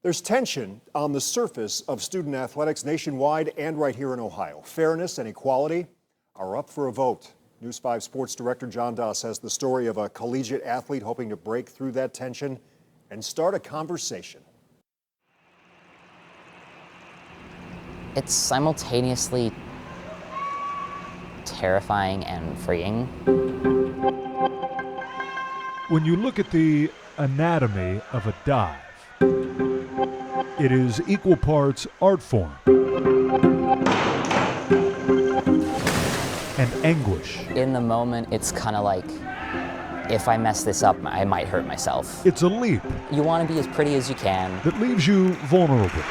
There's tension on the surface of student athletics nationwide and right here in Ohio. Fairness and equality are up for a vote. News 5 Sports Director John Doss has the story of a collegiate athlete hoping to break through that tension and start a conversation. It's simultaneously terrifying and freeing. When you look at the anatomy of a dive, it is equal parts art form and anguish. In the moment, it's kind of like, if I mess this up, I might hurt myself. It's a leap. You want to be as pretty as you can. That leaves you vulnerable.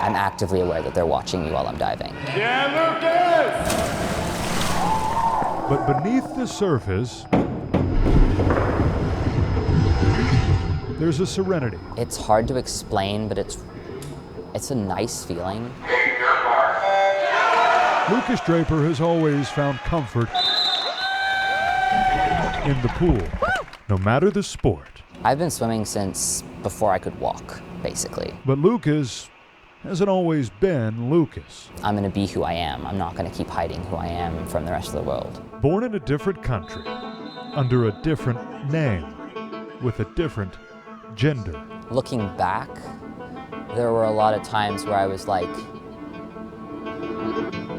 I'm actively aware that they're watching me while I'm diving. Yeah, Lucas! But beneath the surface, there's a serenity. It's hard to explain, but it's a nice feeling. Lucas Draper has always found comfort in the pool, no matter the sport. I've been swimming since before I could walk, basically. But Lucas hasn't always been Lucas. I'm going to be who I am. I'm not going to keep hiding who I am from the rest of the world. Born in a different country, under a different name, with a different gender. Looking back, there were a lot of times where I was like,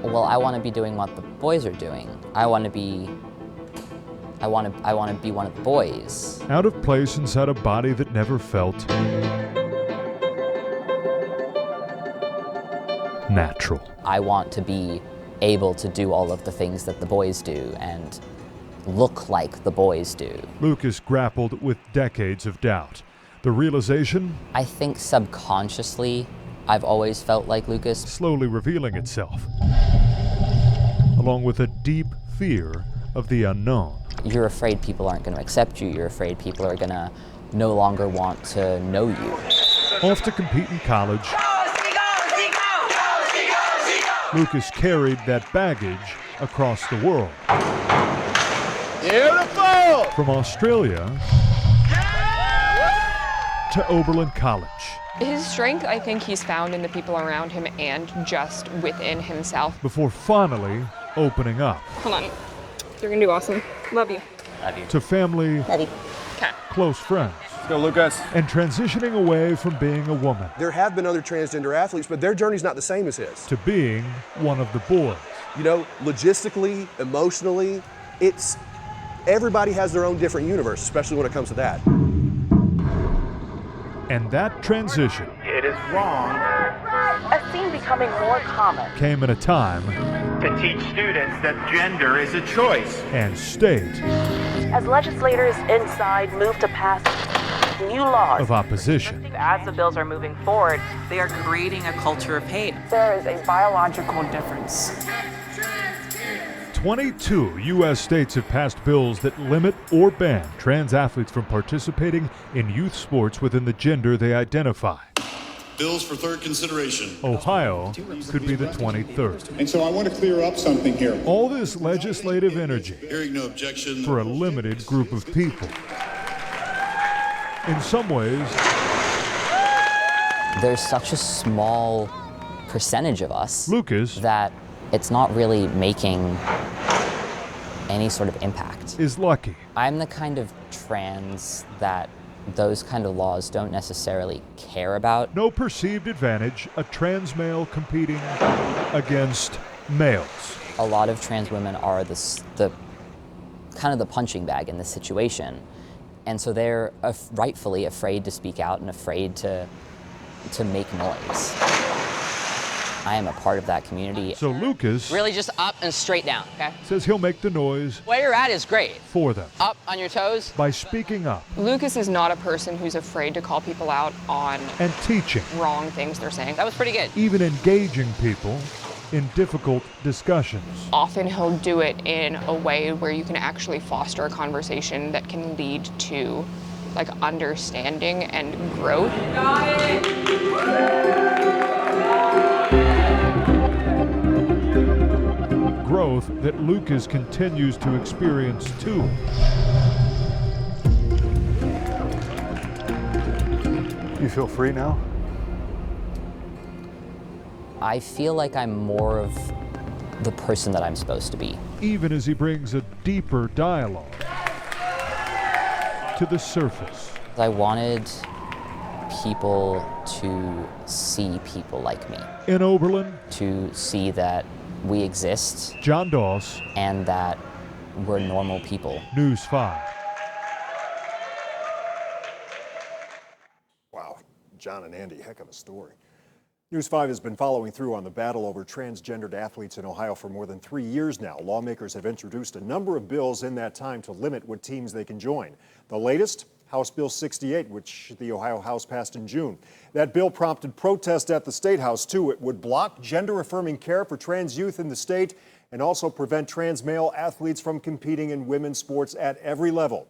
well, I want to be doing what the boys are doing. I want to be one of the boys. Out of place inside a body that never felt natural. I want to be able to do all of the things that the boys do and look like the boys do. Lucas grappled with decades of doubt. The realization, I think subconsciously, I've always felt like Lucas. Slowly revealing itself, along with a deep fear of the unknown. You're afraid people aren't going to accept you. You're afraid people are going to no longer want to know you. Off to compete in college, Lucas carried that baggage across the world. Beautiful! From Australia to Oberlin College. His strength, I think he's found in the people around him and just within himself. Before finally opening up. Hold on. You're gonna do awesome. Love you. Love you. To family, Love you. Okay. close friends. Let's go, Lucas. And transitioning away from being a woman There have been other transgender athletes, but their journey's not the same as his. to being one of the boys. You know, logistically, emotionally, everybody has their own different universe, especially when it comes to that. And that transition It is wrong A scene becoming more common. came in a time to teach students that gender is a choice. and state As legislators inside move to pass new laws. of opposition. As the bills are moving forward, They are creating a culture of hate. There is a biological difference. 22 U.S. states have passed bills that limit or ban trans athletes from participating in youth sports within the gender they identify. Bills for third consideration. Ohio could be the 23rd. And so I want to clear up something here. All this legislative energy Hearing no objection. for a limited group of people. In some ways, There's such a small percentage of us Lucas that it's not really making any sort of impact. is lucky. I'm the kind of trans that those kind of laws don't necessarily care about. No perceived advantage, a trans male competing against males. A lot of trans women are the kind of the punching bag in this situation. And so they're rightfully afraid to speak out and afraid to make noise. I am a part of that community. So Lucas Really just up and straight down, okay? says he'll make the noise Where you're at is great. for them Up on your toes. by speaking up Lucas is not a person who's afraid to call people out on and teaching, wrong things they're saying. That was pretty good. even engaging people in difficult discussions. Often he'll do it in a way where you can actually foster a conversation that can lead to like understanding and growth. Growth that Lucas continues to experience too. You feel free now? I feel like I'm more of the person that I'm supposed to be. Even as he brings a deeper dialogue to the surface. I wanted people to see people like me. In Oberlin, to see that we exist. John Doss. And that we're normal people. News 5. Wow, John and Andy, heck of a story. News 5 has been following through on the battle over transgendered athletes in Ohio for more than 3 years now. Lawmakers have introduced a number of bills in that time to limit what teams they can join. The latest, House Bill 68, which the Ohio House passed in June. That bill prompted protest at the State House, too. It would block gender-affirming care for trans youth in the state and also prevent trans male athletes from competing in women's sports at every level.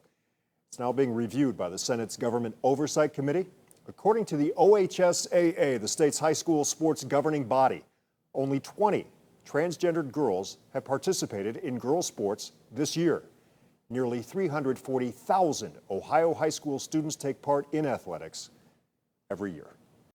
It's now being reviewed by the Senate's Government Oversight Committee. According to the OHSAA, the state's high school sports governing body, only 20 transgendered girls have participated in girls' sports this year. Nearly 340,000 Ohio high school students take part in athletics every year.